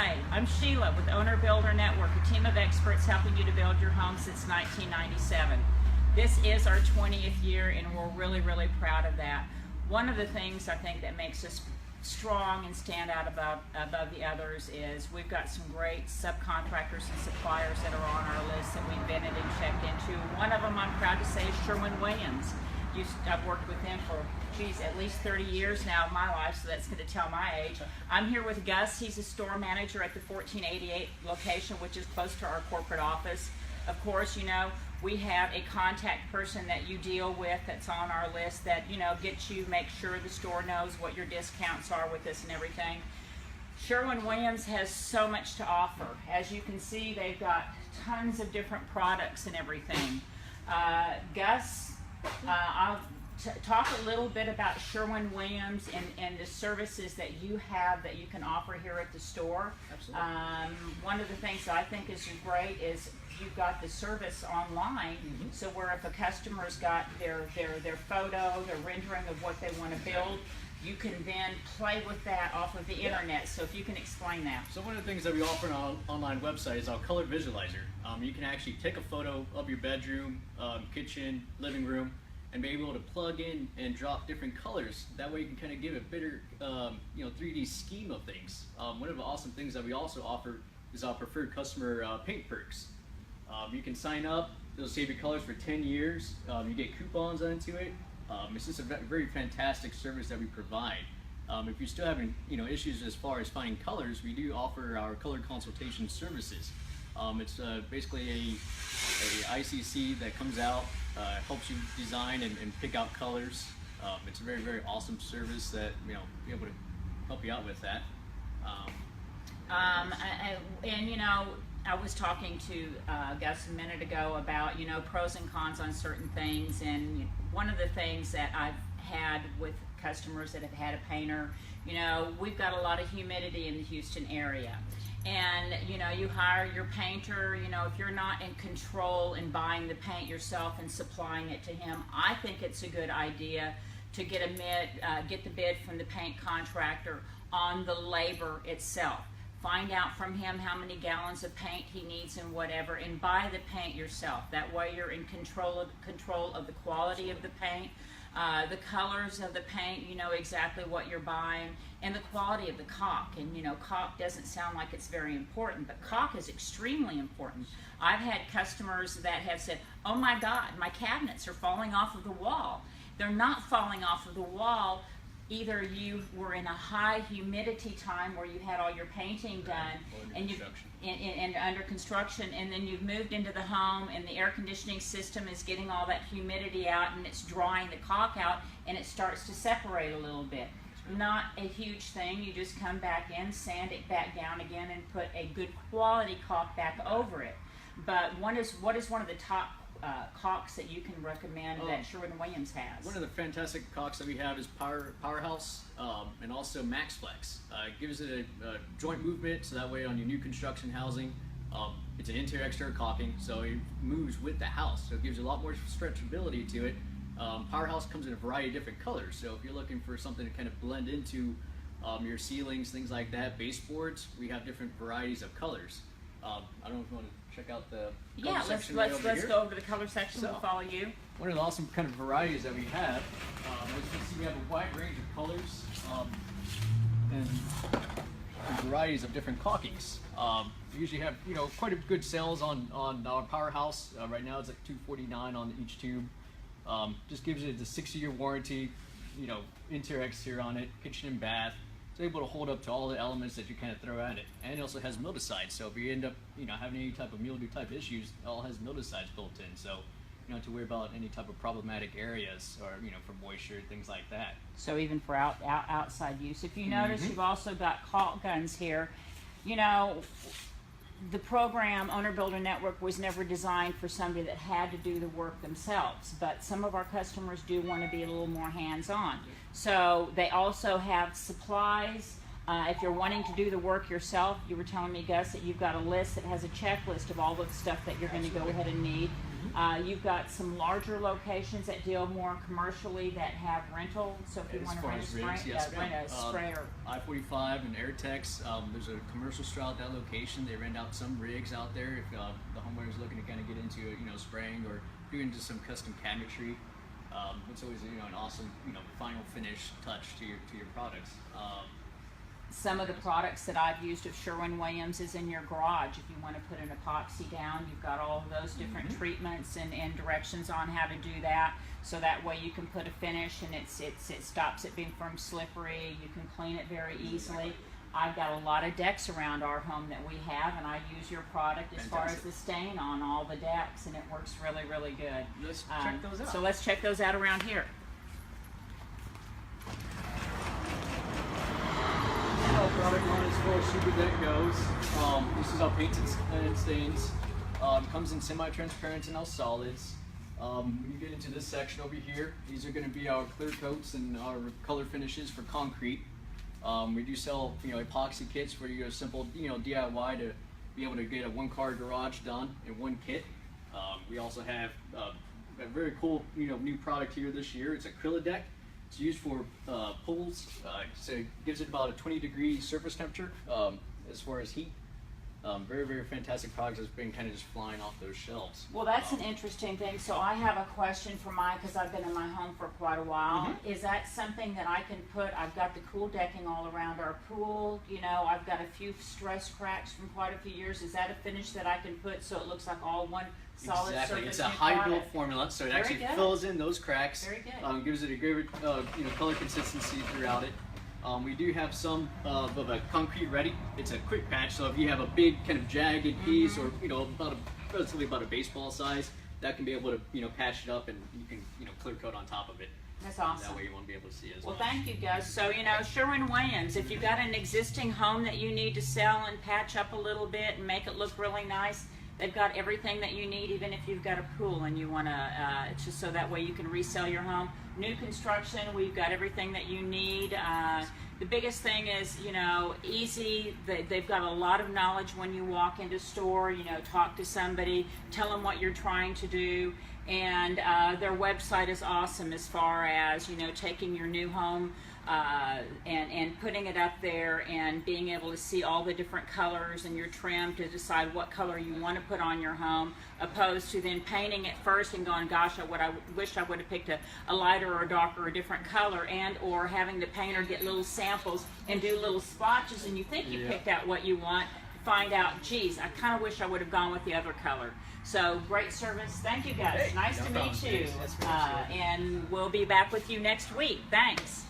Hi, I'm Sheila with Owner Builder Network, a team of experts helping you to build your home since 1997. This is our 20th year and we're really, really proud of that. One of the things I think that makes us strong and stand out above the others is we've got some great subcontractors and suppliers that are on our list that we've vetted and checked into. One of them I'm proud to say is Sherwin-Williams. I've worked with them for, at least 30 years now of my life, so that's going to tell my age. I'm here with Gus. He's a store manager at the 1488 location, which is close to our corporate office. Of course, you know, we have a contact person that you deal with that's on our list that, you know, gets you, make sure the store knows what your discounts are with this and everything. Sherwin-Williams has so much to offer. As you can see, they've got tons of different products and everything. Gus, I'll talk a little bit about Sherwin-Williams and the services that you have that you can offer here at the store. Absolutely. One of the things that I think is great is you've got the service online, so where if a customer's got their photo, their rendering of what they want to build, you can then play with that off of the internet. So if you can explain that. So one of the things that we offer on our online website is our color visualizer. You can actually take a photo of your bedroom, kitchen, living room, and be able to plug in and drop different colors. That way you can kind of give a better 3D scheme of things. One of the awesome things that we also offer is our preferred customer paint perks. You can sign up, it'll save your colors for 10 years. You get coupons onto it. It's just a very fantastic service that we provide. If you're still having issues as far as finding colors, we do offer our color consultation services. It's basically a ICC that comes out, helps you design and pick out colors. It's a very, very awesome service that be able to help you out with that. I was talking to Gus a minute ago about pros and cons on certain things, and one of the things that I've had with customers that have had a painter, we've got a lot of humidity in the Houston area. And you hire your painter, if you're not in control in buying the paint yourself and supplying it to him, I think it's a good idea to get the bid from the paint contractor on the labor itself. Find out from him how many gallons of paint he needs and whatever, and buy the paint yourself. That way you're in control of the quality of the paint, the colors of the paint, you know exactly what you're buying, and the quality of the caulk. And caulk doesn't sound like it's very important, but caulk is extremely important. I've had customers that have said, oh my God, my cabinets are falling off of the wall. They're not falling off of the wall. Either you were in a high humidity time where you had all your painting done and under construction, and then you've moved into the home and the air conditioning system is getting all that humidity out and it's drying the caulk out and it starts to separate a little bit. Not a huge thing. You just come back in, sand it back down again, and put a good quality caulk back over it. But what is one of the top caulks that you can recommend that Sherwin-Williams has? One of the fantastic caulks that we have is Powerhouse and also MaxFlex. It gives it a joint movement, so that way on your new construction housing, it's an interior-exterior caulking, so it moves with the house, so it gives you a lot more stretchability to it. Powerhouse comes in a variety of different colors, so if you're looking for something to kind of blend into your ceilings, things like that, baseboards, we have different varieties of colors. I don't know if you want to check out the color section. Let's go over to the color section. We'll follow you. One of the awesome kind of varieties that we have, as you can see, we have a wide range of colors and varieties of different caulkings. We usually have quite a good sales on our Powerhouse. Right now it's like $249 on each tube. Just gives it the 6-year warranty, interior exterior on it, kitchen and bath. It's able to hold up to all the elements that you kind of throw at it. And it also has mildicides, so if you end up having any type of mildew type issues, it all has mildicides built in, so you don't have to worry about any type of problematic areas or for moisture, things like that. So even for outside use. If you notice, you've also got caulk guns here. The program Owner Builder Network was never designed for somebody that had to do the work themselves, but some of our customers do want to be a little more hands-on. So they also have supplies. If you're wanting to do the work yourself, you were telling me, Gus, that you've got a list that has a checklist of all the stuff that you're going to go ahead and need. You've got some larger locations that deal more commercially that have rental. So if you As want to far rent a as rigs, yes, rent ma'am. a sprayer. I-45 and Airtex, there's a commercial store at that location. They rent out some rigs out there if the homeowner is looking to kind of get into spraying or doing just some custom cabinetry. It's always an awesome final finish touch to your products. Some of the products that I've used of Sherwin-Williams is in your garage. If you want to put an epoxy down, you've got all of those different treatments and directions on how to do that. So that way you can put a finish and it stops it being from slippery. You can clean it very easily. I've got a lot of decks around our home that we have, and I use your product as far as the stain on all the decks, and it works really, really good. Let's check those out. So let's check those out around here. Our product line as far as Super Deck goes. This is our paints and stains. Comes in semi-transparent and all solids. When you get into this section over here, these are going to be our clear coats and our color finishes for concrete. We do sell epoxy kits for your simple DIY to be able to get a one-car garage done in one kit. We also have a very cool new product here this year. It's Acrylideck. It's used for pools, so it gives it about a 20-degree surface temperature as far as heat. Very, very fantastic product that's been kind of just flying off those shelves. Well, that's an interesting thing. So I have a question for Mike, because I've been in my home for quite a while. Is that something that I can put? I've got the cool decking all around our pool. I've got a few stress cracks from quite a few years. Is that a finish that I can put so it looks like all one solid Exactly. surface? It's a high build formula, so it Very actually good. fills in those cracks. Very good. Gives it a good color consistency throughout it. We do have some of a concrete ready. It's a quick patch, so if you have a big kind of jagged piece or relatively about a baseball size, that can be able to patch it up, and you can clear coat on top of it. That's awesome. That way you won't be able to see it as Well, much. thank you, guys. So, Sherwin-Williams, if you've got an existing home that you need to sell and patch up a little bit and make it look really nice, they've got everything that you need, even if you've got a pool and you want to, it's just so that way you can resell your home. New construction, we've got everything that you need. The biggest thing is, easy. They've got a lot of knowledge when you walk into store, talk to somebody, tell them what you're trying to do. And their website is awesome as far as, taking your new home and putting it up there and being able to see all the different colors and your trim to decide what color you want to put on your home, opposed to then painting it first and going, gosh, I wish I would have picked a lighter or a darker or a different color, and or having the painter get little samples and do little splotches, and you think you picked out what you want, find out, geez, I kind of wish I would have gone with the other color. So great service. Thank you, guys. Hey, nice no to problem. meet you. That's great. And we'll be back with you next week. Thanks.